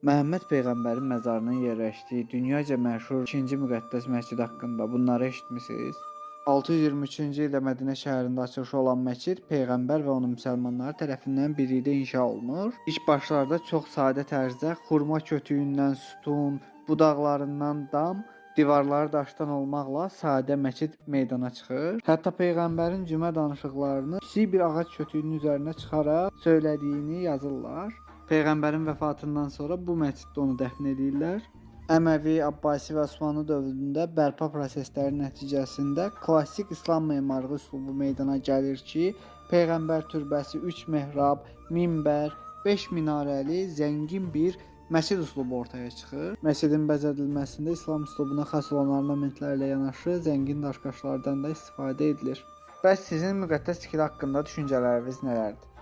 Məhəmməd Peyğəmbərin məzarının yerləşdiyi dünyaca məşhur 2-ci müqəddəs məscid haqqında bunları eşitmisiniz? 623-cü ildə Mədinə şəhərində açılışı olan məscid Peyğəmbər və onun müsəlmanları tərəfindən birlikdə inşa olunur. İlk başlarda çox sadə tərzdə xurma kötüyündən sütun, budaqlarından dam, divarları daşdan olmaqla sadə məscid meydana çıxır. Hətta Peyğəmbərin cümə danışıqlarını kiçik bir ağac kötüyünün üzərinə çıxaraq söylədiyini yazırlar. Peyğəmbərin vəfatından sonra bu məsciddə onu dəfn edirlər. Əməvi, Abbasi və Osmanlı dövründə bərpa prosesləri nəticəsində klassik İslam memarlığı üslubu meydana gəlir ki, Peyğəmbər türbəsi 3 mehrab, minbər, 5 minarəli, zəngin bir məscid üslubu ortaya çıxır. Məscidin bəzədilməsində İslam üslubuna xas olan ornamentlərlə yanaşı zəngin daşqaşlardan da istifadə edilir. Bəs sizin müqəddəs tikili haqqında düşüncələriniz nələrdir?